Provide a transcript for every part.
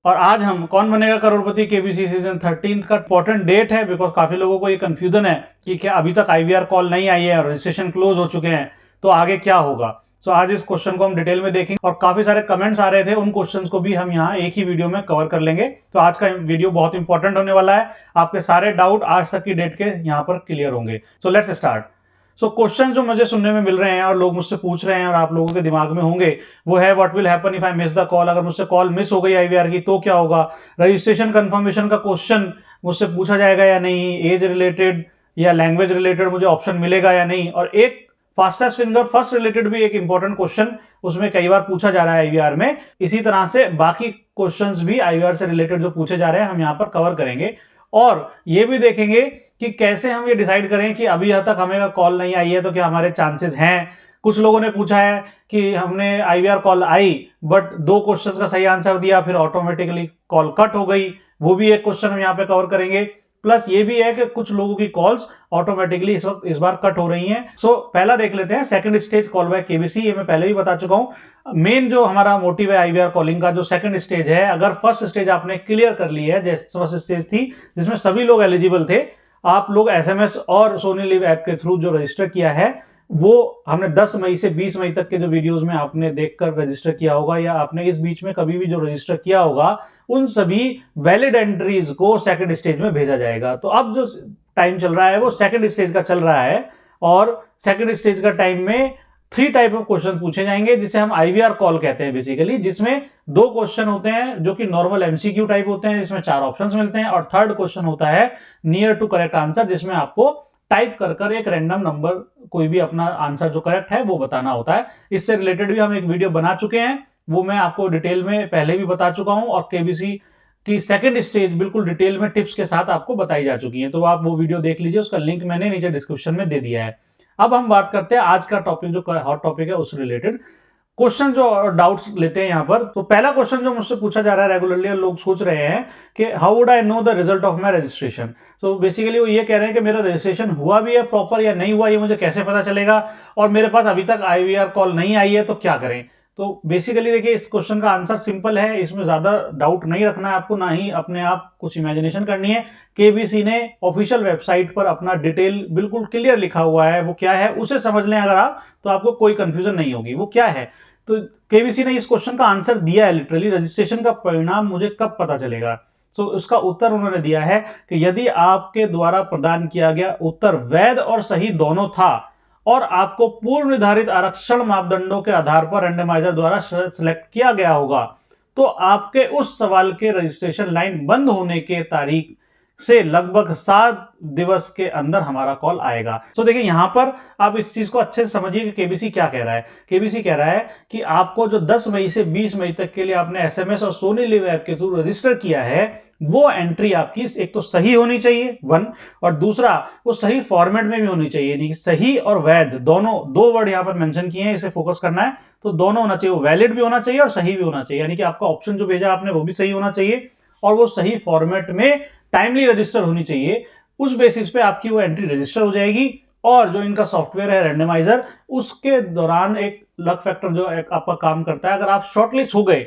और आज हम कौन बनेगा करोड़पति केबीसी सीजन 13 का इंपॉर्टेंट डेट है, बिकॉज काफी लोगों को ये कंफ्यूजन है कि क्या अभी तक आईवीआर कॉल नहीं आई है और रजिस्ट्रेशन क्लोज हो चुके हैं, तो आगे क्या होगा। सो आज इस क्वेश्चन को हम डिटेल में देखेंगे और काफी सारे कमेंट्स आ रहे थे, उन क्वेश्चंस को भी हम यहाँ एक ही वीडियो में कवर कर लेंगे। तो आज का वीडियो बहुत इंपॉर्टेंट होने वाला है, आपके सारे डाउट आज तक की डेट के यहाँ पर क्लियर होंगे। So let's start. So question जो मुझे सुनने में मिल रहे हैं और लोग मुझसे पूछ रहे हैं और आप लोगों के दिमाग में होंगे वो है, what will happen if I miss the call. अगर मुझसे कॉल मिस हो गई आईवीआर की तो क्या होगा। रजिस्ट्रेशन कंफर्मेशन का क्वेश्चन मुझसे पूछा जाएगा या नहीं, एज रिलेटेड या लैंग्वेज रिलेटेड मुझे ऑप्शन मिलेगा या नहीं। और एक फास्टेस्ट फिंगर फर्स्ट रिलेटेड भी एक इंपॉर्टेंट क्वेश्चन उसमें कई बार पूछा जा रहा है आईवीआर में। इसी तरह से बाकी क्वेश्चंस भी आईवीआर से रिलेटेड जो पूछे जा रहे हैं हम यहाँ पर कवर करेंगे और ये भी देखेंगे कि कैसे हम ये डिसाइड करें कि अभी यहाँ तक हमें कॉल नहीं आई है तो क्या हमारे चांसेस हैं। कुछ लोगों ने पूछा है कि हमने IVR call I but 2 questions का सही आंसर दिया, फिर ऑटोमेटिकली कॉल कट हो गई, वो भी एक क्वेश्चन हम यहाँ पे कवर करेंगे। प्लस ये भी है कि कुछ लोगों की कॉल्स ऑटोमेटिकली इस बार कट हो रही हैं। सो पहला देख लेते हैं second stage call back KBC. ये मैं पहले भी बता चुका हूं, मेन जो हमारा मोटिव है आईवीआर कॉलिंग का जो सेकंड स्टेज है, अगर फर्स्ट स्टेज आपने क्लियर कर ली है, जैसे फर्स्ट स्टेज थी जिसमें सभी लोग एलिजिबल थे, आप लोग एसएमएस और सोनी लिव ऐप के थ्रू जो रजिस्टर किया है वो हमने 10 मई से 20 मई तक के जो वीडियोस में आपने देखकर रजिस्टर किया होगा या आपने इस बीच में कभी भी जो रजिस्टर किया होगा, उन सभी वैलिड एंट्रीज को सेकंड स्टेज में भेजा जाएगा। तो अब जो टाइम चल रहा है वो सेकंड स्टेज का चल रहा है और सेकंड स्टेज का टाइम में 3 टाइप ऑफ क्वेश्चन पूछे जाएंगे जिसे हम आईवीआर कॉल कहते हैं बेसिकली, जिसमें 2 क्वेश्चन होते हैं जो कि नॉर्मल एमसीक्यू टाइप होते हैं जिसमें 4 ऑप्शंस मिलते हैं और थर्ड क्वेश्चन होता है नियर टू करेक्ट आंसर, जिसमें आपको टाइप कर एक रैंडम नंबर कोई भी अपना आंसर जो करेक्ट है वो बताना होता है। इससे रिलेटेड भी हम एक वीडियो बना चुके हैं, वो मैं आपको डिटेल में पहले भी बता चुका हूं और केबीसी की सेकंड स्टेज बिल्कुल डिटेल में टिप्स के साथ आपको बताई जा चुकी है, तो आप वो वीडियो देख लीजिए, उसका लिंक मैंने नीचे डिस्क्रिप्शन में दे दिया है। अब हम बात करते हैं आज का टॉपिक जो हॉट टॉपिक है उस रिलेटेड क्वेश्चन जो डाउट्स लेते हैं यहाँ पर। तो पहला क्वेश्चन जो मुझसे पूछा जा रहा है रेगुलरली, लोग सोच रहे हैं कि how would I know the result of my registration. तो बेसिकली वो ये कह रहे हैं कि मेरा रजिस्ट्रेशन हुआ भी है प्रॉपर या नहीं हुआ, ये मुझे कैसे पता चलेगा, और मेरे पास अभी तक आईवीआर कॉल नहीं आई है तो क्या करें। तो बेसिकली देखिए इस क्वेश्चन का आंसर सिंपल है, इसमें ज्यादा डाउट नहीं रखना है आपको, ना ही अपने आप कुछ इमेजिनेशन करनी है। केबीसी ने ऑफिशियल वेबसाइट पर अपना डिटेल बिल्कुल क्लियर लिखा हुआ है, वो क्या है उसे समझ लें अगर आप, तो आपको कोई कंफ्यूजन नहीं होगी। वो क्या है, तो केबीसी ने इस क्वेश्चन का आंसर दिया है लिटरली, रजिस्ट्रेशन का परिणाम मुझे कब पता चलेगा। तो उसका उत्तर उन्होंने दिया है कि यदि आपके द्वारा प्रदान किया गया उत्तर वैध और सही दोनों था और आपको पूर्व निर्धारित आरक्षण मापदंडों के आधार पर रैंडमाइजर द्वारा सिलेक्ट किया गया होगा, तो आपके उस सवाल के रजिस्ट्रेशन लाइन बंद होने के तारीख से लगभग 7 दिवस के अंदर हमारा कॉल आएगा। तो देखिए यहां पर आप इस चीज को अच्छे से समझिए कि केबीसी क्या कह रहा है। केबीसी कह रहा है कि आपको जो 10 मई से 20 मई तक के लिए आपने एसएमएस और सोनी लिव ऐप के थ्रू रजिस्टर किया है, वो एंट्री आपकी एक तो सही होनी चाहिए 1, और दूसरा वो सही फॉर्मेट में भी होनी चाहिए। यानी सही और वैध दोनों 2 वर्ड यहां पर मेंशन किए हैं, इसे फोकस करना है। तो दोनों होना चाहिए, वो वैलिड भी होना चाहिए और सही भी होना चाहिए, यानी कि आपका ऑप्शन जो भेजा आपने वो भी सही होना चाहिए और वो सही फॉर्मेट में टाइमली रजिस्टर होनी चाहिए। उस बेसिस पे आपकी वो एंट्री रजिस्टर हो जाएगी और जो इनका सॉफ्टवेयर है रैंडमाइजर, उसके दौरान एक लक फैक्टर जो आपका काम करता है, अगर आप शॉर्टलिस्ट हो गए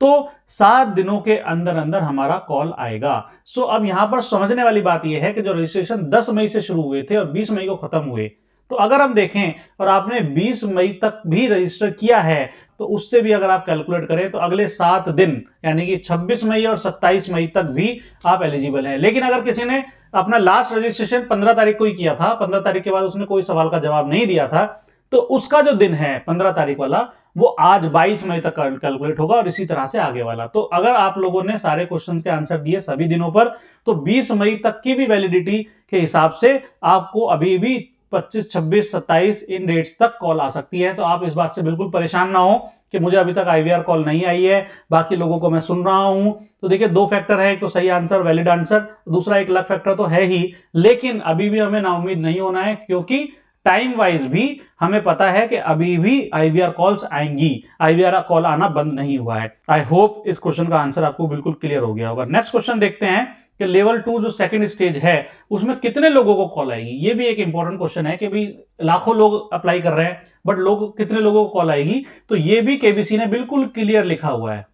तो 7 दिनों के अंदर अंदर हमारा कॉल आएगा। सो अब यहां पर समझने वाली बात यह है कि जो रजिस्ट्रेशन 10 मई से शुरू हुए थे और 20 मई को खत्म हुए, तो अगर हम देखें और आपने 20 मई तक भी रजिस्टर किया है तो उससे भी अगर आप कैलकुलेट करें तो अगले 7 दिन यानी कि 26 मई और 27 मई तक भी आप एलिजिबल हैं। लेकिन अगर किसी ने अपना लास्ट रजिस्ट्रेशन 15 तारीख को ही किया था, 15 तारीख के बाद उसने कोई सवाल का जवाब नहीं दिया था, तो उसका जो दिन है 15 तारीख वाला वो आज 22 मई तक कैलकुलेट होगा और इसी तरह से आगे वाला। तो अगर आप लोगों ने सारे क्वेश्चन के आंसर दिए सभी दिनों पर, तो 20 मई तक की भी वैलिडिटी के हिसाब से आपको अभी भी 25, 26, 27 इन डेट्स तक कॉल आ सकती है। तो आप इस बात से बिल्कुल परेशान ना हो कि मुझे अभी तक आईवीआर कॉल नहीं आई है, बाकी लोगों को मैं सुन रहा हूं। तो देखिए 2 फैक्टर है, एक तो सही आंसर वैलिड आंसर, दूसरा एक लक फैक्टर तो है ही, लेकिन अभी भी हमें नाउम्मीद नहीं होना है क्योंकि टाइम वाइज भी हमें पता है कि अभी भी आईवीआर कॉल्स आएंगी, आईवीआर कॉल आना बंद नहीं हुआ है। आई होप इस क्वेश्चन का आंसर आपको बिल्कुल क्लियर हो गया होगा। नेक्स्ट क्वेश्चन देखते हैं कि लेवल 2 जो सेकंड स्टेज है उसमें कितने लोगों को कॉल आएगी। ये भी एक इंपॉर्टेंट क्वेश्चन है कि भाई लाखों लोग अप्लाई कर रहे हैं बट लोग कितने लोगों को कॉल आएगी, तो ये भी केबीसी ने बिल्कुल क्लियर लिखा हुआ है।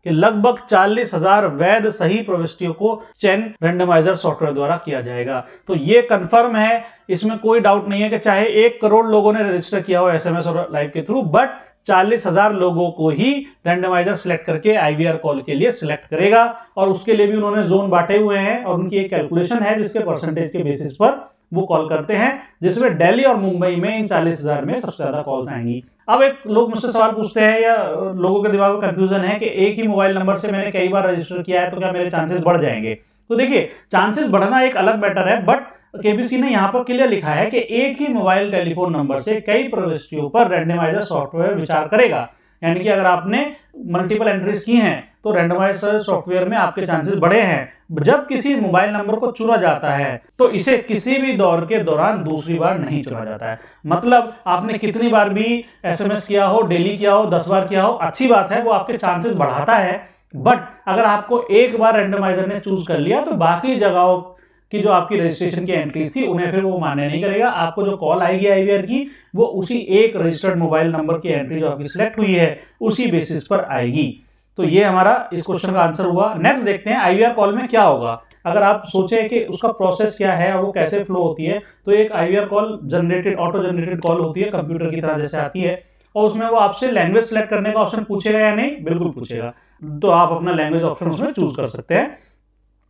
कि लगभग 40,000 वैध सही प्रविष्टियों को चेन रैंडमाइजर सॉफ्टवेयर द्वारा किया जाएगा। तो ये कंफर्म है, इसमें कोई डाउट नहीं है कि चाहे 1 करोड़ लोगों ने रजिस्टर किया हो एसएमएस और लाइव के थ्रू, बट 40,000 लोगों को ही रैंडमाइजर सिलेक्ट करके आईवीआर कॉल के लिए सिलेक्ट करेगा। और उसके लिए भी उन्होंने जोन बांटे हुए हैं और उनकी एक कैलकुलेशन है जिसके परसेंटेज के बेसिस पर वो कॉल करते हैं, जिसमें दिल्ली और मुंबई में इन 40,000 में सबसे ज्यादा कॉल्स आएंगी। अब एक लोग मुझसे सवाल पूछते हैं या लोगों के दिमाग में कंफ्यूजन है कि एक ही मोबाइल नंबर से मैंने कई बार रजिस्टर किया है तो क्या मेरे चांसेस बढ़ जाएंगे। तो देखिए, चांसेस बढ़ना एक अलग मैटर है, बट केबीसी ने यहाँ पर क्लियर लिखा है कि एक ही मोबाइल टेलीफोन नंबर से कई प्रविष्टियों पर रैंडमाइजर सॉफ्टवेयर विचार करेगा। यानी कि अगर आपने मल्टीपल एंट्रीज की हैं तो रैंडमाइजर सॉफ्टवेयर में आपके चांसेस बढ़े हैं। जब किसी मोबाइल नंबर को चुना जाता है तो इसे किसी भी दौर के दौरान दूसरी बार नहीं चुना जाता है। मतलब आपने कितनी बार भी एसएमएस किया हो, डेली किया हो, 10 बार किया हो, अच्छी बात है, वो आपके चांसेस बढ़ाता है। बट अगर आपको एक बार रैंडमाइजर ने चूज कर लिया तो बाकी जगहों कि जो आपकी रजिस्ट्रेशन की एंट्रीज थी उन्हें फिर वो मान्य नहीं करेगा। आपको जो कॉल आएगी आईवीआर की वो उसी एक रजिस्टर्ड मोबाइल नंबर की एंट्री जो आपकी सिलेक्ट हुई है उसी बेसिस पर आएगी। तो ये हमारा इस क्वेश्चन का आंसर हुआ। नेक्स्ट देखते हैं आईवीआर कॉल में क्या होगा। अगर आप सोचें कि उसका प्रोसेस क्या है और वो कैसे फ्लो होती है, तो एक IVR call generated auto generated call होती है, कंप्यूटर की तरह जैसे आती है, और उसमें वो आपसे लैंग्वेज सेलेक्ट करने का ऑप्शन पूछेगा या नहीं, बिल्कुल पूछेगा। तो आप अपना लैंग्वेज ऑप्शन उसमें चूज कर सकते हैं।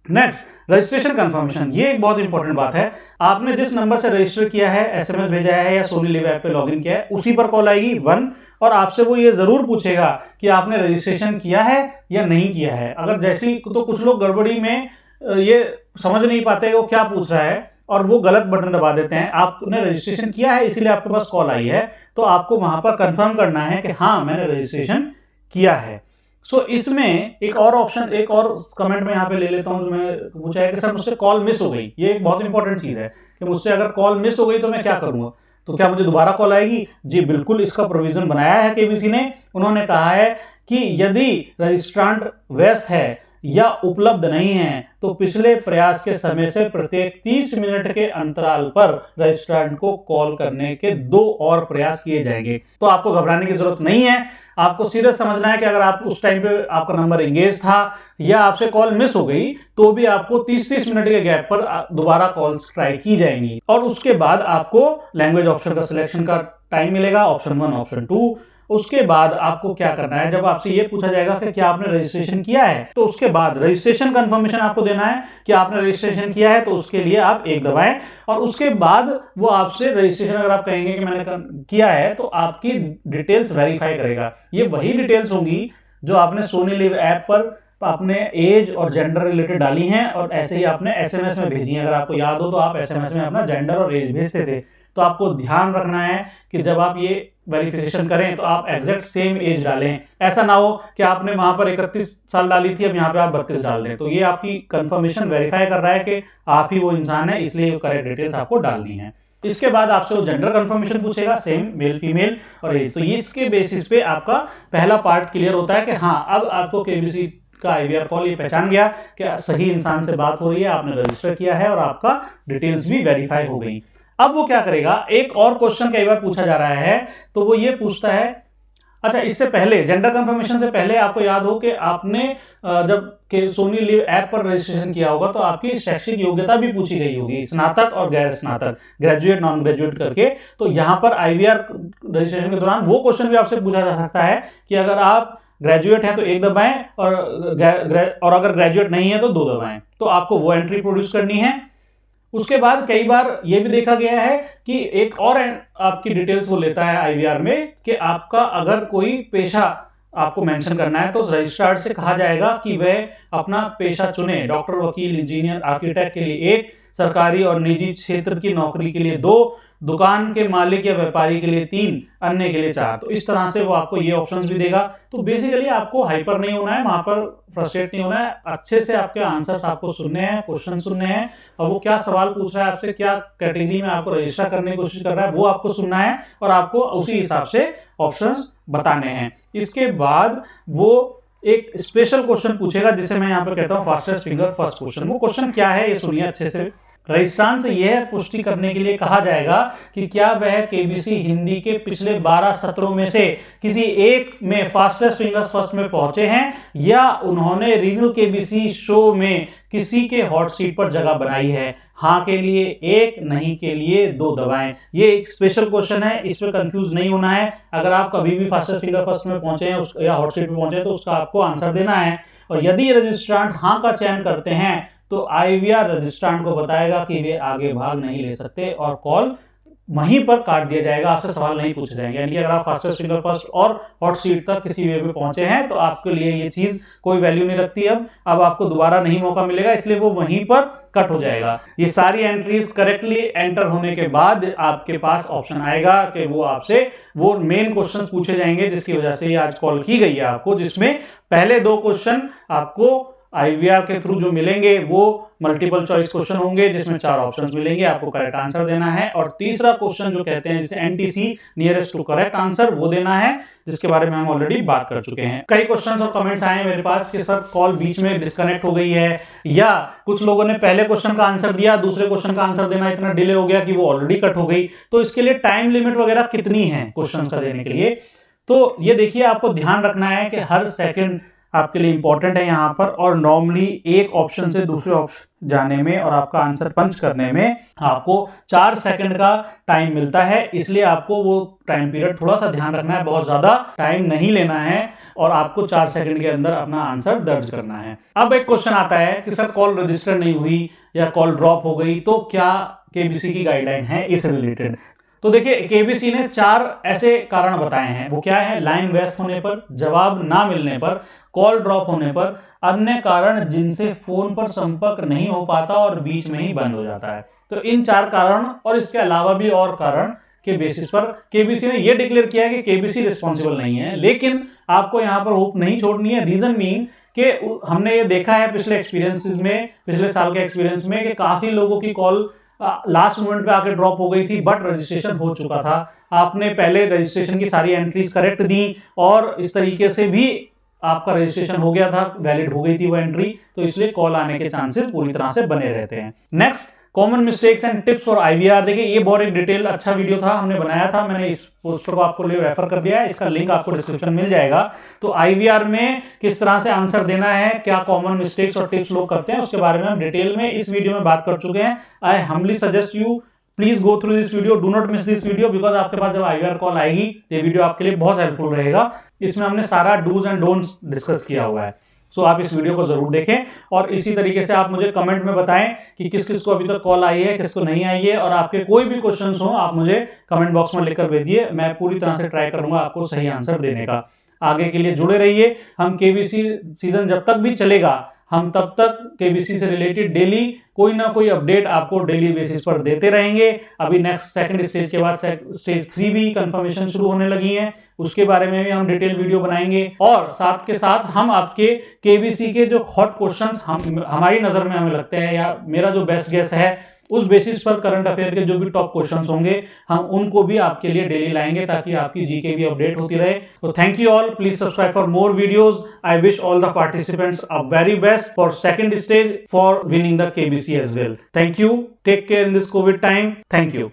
Next, registration confirmation. ये एक बहुत इंपॉर्टेंट बात है। आपने जिस नंबर से रजिस्टर किया है, एसएमएस भेजा है या सोनी लिव ऐप पे लॉगिन किया है, उसी पर कॉल आएगी 1, और आपसे वो ये जरूर पूछेगा कि आपने रजिस्ट्रेशन किया है या नहीं किया है। अगर जैसी तो कुछ लोग गड़बड़ी में ये समझ नहीं पाते वो क्या पूछ रहा है और वो गलत बटन दबा देते हैं। आपने रजिस्ट्रेशन किया है इसीलिए आपके पास कॉल आई है, तो आपको वहां पर कंफर्म करना है कि हाँ मैंने रजिस्ट्रेशन किया है। सो इसमें एक और ऑप्शन, एक और कमेंट में यहाँ पे ले लेता हूँ जो मैं पूछा है कि सर मुझसे कॉल मिस हो गई। ये एक बहुत इंपॉर्टेंट चीज है कि मुझसे अगर कॉल मिस हो गई तो मैं क्या करूंगा, तो क्या मुझे दोबारा कॉल आएगी? जी बिल्कुल, इसका प्रोविजन बनाया है केबीसी ने। उन्होंने कहा है कि यदि रजिस्ट्रांट व्यस्त है या उपलब्ध नहीं है तो पिछले प्रयास के समय से प्रत्येक 30 मिनट के अंतराल पर रजिस्ट्रांट को कॉल करने के 2 और प्रयास किए जाएंगे। तो आपको घबराने की जरूरत नहीं है। आपको सीधे समझना है कि अगर आप उस टाइम पे आपका नंबर एंगेज था या आपसे कॉल मिस हो गई तो भी आपको 30-30 मिनट के गैप पर दोबारा कॉल्स ट्राई की जाएंगी, और उसके बाद आपको लैंग्वेज ऑप्शन का सिलेक्शन का टाइम मिलेगा, ऑप्शन 1 ऑप्शन 2। उसके बाद आपको क्या करना है, जब आपसे ये पूछा जाएगा कि क्या आपने रजिस्ट्रेशन किया है, तो उसके बाद रजिस्ट्रेशन कंफर्मेशन आपको देना है कि आपने रजिस्ट्रेशन किया है, तो उसके लिए आप 1 दबाएं, और उसके बाद वो आपसे रजिस्ट्रेशन अगर आप कहेंगे कि मैंने किया है तो आपकी डिटेल्स वेरीफाई करेगा। ये वही डिटेल्स होंगी जो आपने सोनी लिव ऐप पर आपने एज और जेंडर रिलेटेड डाली हैं और ऐसे ही आपने एसएमएस में भेजी हैं। अगर आपको याद हो तो आप एसएमएस में अपना जेंडर और एज भेजते थे। तो आपको ध्यान रखना है कि जब आप ये वेरिफिकेशन करें तो आप एग्जैक्ट सेम एज डालें। ऐसा ना हो कि आपने वहां पर 31 साल डाली थी, अब यहाँ पे आप 32 डाल दें। तो ये आपकी कंफर्मेशन वेरीफाई कर रहा है कि आप ही वो इंसान है, इसलिए करेक्ट डिटेल्स आपको डालनी है। इसके बाद आपसे वो जेंडर कंफर्मेशन पूछेगा, सेम मेल फीमेल और एज। तो इसके बेसिस पे आपका पहला पार्ट क्लियर होता है कि हाँ अब आपको केबीसी का आईवीआर कॉल ये पहचान गया कि सही इंसान से बात हो रही है, आपने रजिस्टर किया है और आपका डिटेल्स भी वेरीफाई हो गई। अब वो क्या करेगा, एक और क्वेश्चन कई बार पूछा जा रहा है, तो वो ये पूछता है, अच्छा इससे पहले जेंडर कंफर्मेशन से पहले आपको याद हो कि आपने जब सोनी लिव ऐप पर रजिस्ट्रेशन किया होगा तो आपकी शैक्षिक योग्यता भी पूछी गई होगी, स्नातक और गैर स्नातक, ग्रेजुएट नॉन ग्रेजुएट करके। तो यहाँ पर आईवीआर रजिस्ट्रेशन के दौरान वो क्वेश्चन भी आपसे पूछा जा सकता है कि अगर आप ग्रेजुएट हैं तो 1 दबाएं और अगर ग्रेजुएट नहीं है तो 2 दबाएं। तो आपको वो एंट्री प्रोड्यूस करनी है। उसके बाद कई बार यह भी देखा गया है कि एक और आपकी डिटेल्स वो लेता है आईवीआर में कि आपका अगर कोई पेशा आपको मेंशन करना है तो रजिस्ट्रार से कहा जाएगा कि वह अपना पेशा चुने। डॉक्टर, वकील, इंजीनियर, आर्किटेक्ट के लिए 1, सरकारी और निजी क्षेत्र की नौकरी के लिए 2, दुकान के मालिक या व्यापारी के लिए 3, अन्य के लिए 4। तो इस तरह से वो आपको ये ऑप्शंस भी देगा। तो बेसिकली आपको हाइपर नहीं होना है, वहां पर फ्रस्ट्रेट नहीं होना है, अच्छे से आपके आंसर्स आपको सुनने हैं, क्वेश्चन सुनने हैं, और वो क्या सवाल पूछ रहा है आपसे, क्या कैटेगरी में आपको रजिस्टर करने की कोशिश कर रहा है, वो आपको सुनना है और आपको उसी हिसाब से ऑप्शंस बताने हैं। इसके बाद वो एक स्पेशल क्वेश्चन पूछेगा जिसे मैं यहाँ पर कहता हूँ फास्टेस्ट फिंगर फर्स्ट क्वेश्चन। वो क्वेश्चन क्या है ये सुनिए अच्छे से। रजिस्ट्रार से यह पुष्टि करने के लिए कहा जाएगा कि क्या वह केबीसी हिंदी के पिछले 12 सत्रों में से किसी एक में फास्टेस्ट फिंगर्स फर्स्ट में पहुंचे हैं या उन्होंने रीजनल केबीसी शो में किसी के हॉट सीट पर जगह बनाई है। हाँ के लिए 1, नहीं के लिए 2 दबाएं। ये एक स्पेशल क्वेश्चन है, इसमें कंफ्यूज नहीं होना है। अगर आप कभी भी फास्टेस्ट फिंगर फर्स्ट में पहुंचे हैं या हॉट सीट पर पहुंचे हैं तो उसका आपको आंसर देना है। और यदि रजिस्ट्रांट हाँ का चयन करते हैं तो आईवीआर रजिस्ट्रांट को बताएगा कि वे आगे भाग नहीं ले सकते और कॉल वहीं पर काट दिया जाएगा, आपसे सवाल नहीं पूछे जाएंगे। यानी कि अगर आप फास्टेस्ट फिंगर फर्स्ट और हॉट सीट तक किसी वे में पहुंचे हैं तो आपके लिए ये चीज कोई वैल्यू नहीं रखती। अब आपको दोबारा नहीं मौका मिलेगा, इसलिए वो वहीं पर कट हो जाएगा। ये सारी एंट्रीज करेक्टली एंटर होने के बाद आपके पास ऑप्शन आएगा कि वो आपसे वो मेन क्वेश्चन पूछे जाएंगे जिसकी वजह से ये आज कॉल की गई है आपको, जिसमें पहले 2 क्वेश्चन आपको आईवीआर के थ्रू जो मिलेंगे वो मल्टीपल चॉइस क्वेश्चन होंगे जिसमें 4 ऑप्शंस मिलेंगे, आपको करेक्ट आंसर देना है। और तीसरा क्वेश्चन जो कहते हैं जिसे NTC nearest to correct answer वो देना है, जिसके बारे में हम ऑलरेडी बात कर चुके हैं। कई क्वेश्चंस और कमेंट्स आए हैं मेरे पास कि सर कॉल बीच में डिस्कनेक्ट हो गई है, या कुछ लोगों ने पहले क्वेश्चन का आंसर दिया, दूसरे क्वेश्चन का आंसर देना इतना डिले हो गया कि वो ऑलरेडी कट हो गई। तो इसके लिए टाइम लिमिट वगैरह कितनी है क्वेश्चन का देने के लिए, तो ये देखिए आपको ध्यान रखना है कि हर सेकेंड आपके लिए इंपॉर्टेंट है यहाँ पर। और नॉर्मली एक ऑप्शन से दूसरे ऑप्शन जाने में और आपका आंसर पंच करने में आपको 4 सेकंड का टाइम मिलता है, इसलिए आपको वो टाइम पीरियड थोड़ा सा ध्यान रखना है, बहुत ज्यादा टाइम नहीं लेना है और आपको 4 सेकंड के अंदर अपना आंसर दर्ज करना है। अब एक क्वेश्चन आता है कि सर कॉल रजिस्टर नहीं हुई या कॉल ड्रॉप हो गई तो क्या केबीसी की गाइडलाइन है इस रिलेटेड। तो देखिए केबीसी ने 4 ऐसे कारण बताए हैं, वो क्या है? लाइन व्यस्त होने पर, जवाब ना मिलने पर, कॉल ड्रॉप होने पर, अन्य कारण जिनसे फोन पर संपर्क नहीं हो पाता और बीच में ही बंद हो जाता है। तो इन 4 कारण और इसके अलावा भी और कारण के बेसिस पर केबीसी ने यह डिक्लेयर किया है कि केबीसी रिस्पॉन्सिबल नहीं है। लेकिन आपको यहां पर होप नहीं छोड़नी है। रीजन मीन कि हमने ये देखा है पिछले एक्सपीरियंसेस में, पिछले साल के एक्सपीरियंस में, कि काफी लोगों की कॉल लास्ट मोमेंट पे आके ड्रॉप हो गई थी बट रजिस्ट्रेशन हो चुका था। आपने पहले रजिस्ट्रेशन की सारी एंट्रीज करेक्ट दी और इस तरीके से भी आपका रजिस्ट्रेशन हो गया था, वैलिड हो गई थी वो एंट्री, तो इसलिए कॉल आने के चांसेस पूरी तरह से बने रहते हैं। Next, common mistakes and tips for IVR. देखिए ये बहुत एक डिटेल अच्छा वीडियो था, हमने बनाया था, मैंने इस पोस्टर को आपको लिए रेफर कर दिया है, इसका लिंक आपको डिस्क्रिप्शन मिल जाएगा। तो आईवीआर में किस तरह से आंसर देना है, क्या कॉमन मिस्टेक्स और टिप्स लोग करते हैं, उसके बारे में हम डिटेल में इस वीडियो में बात कर चुके हैं। I humbly suggest you please go through this video, do not miss this video, because आपके पास जब आईवीआर कॉल आएगी ये वीडियो आपके लिए बहुत हेल्पफुल रहेगा। इसमें हमने सारा डूज एंड डोंट्स डिस्कस किया हुआ है। सो आप इस वीडियो को जरूर देखें और इसी तरीके से आप मुझे कमेंट में बताएं कि किस किस को अभी तक कॉल आई है, किसको नहीं आई है, और आपके कोई भी क्वेश्चंस हो आप मुझे कमेंट बॉक्स में लिखकर भेजिए। मैं पूरी तरह से ट्राई करूंगा आपको सही आंसर देने का। आगे के लिए जुड़े रहिए। हम केबीसी सीजन जब तक भी चलेगा हम तब तक केबीसी से रिलेटेड डेली कोई ना कोई अपडेट आपको डेली बेसिस पर देते रहेंगे। अभी नेक्स्ट सेकंड स्टेज के बाद स्टेज 3 भी कंफर्मेशन शुरू होने लगी है, उसके बारे में भी हम डिटेल वीडियो बनाएंगे। और साथ के साथ हम आपके केबीसी के जो हॉट क्वेश्चंस हमारी नजर में हमें लगते हैं, या मेरा जो बेस्ट गेस है, उस बेसिस पर करंट अफेयर के जो भी टॉप क्वेश्चंस होंगे हम उनको भी आपके लिए डेली लाएंगे ताकि आपकी जीके भी अपडेट होती रहे। तो thank you all, please subscribe for more videos. I wish all the participants a very best for second stage for winning the KBC as well. Thank you, take care in this COVID time. Thank you.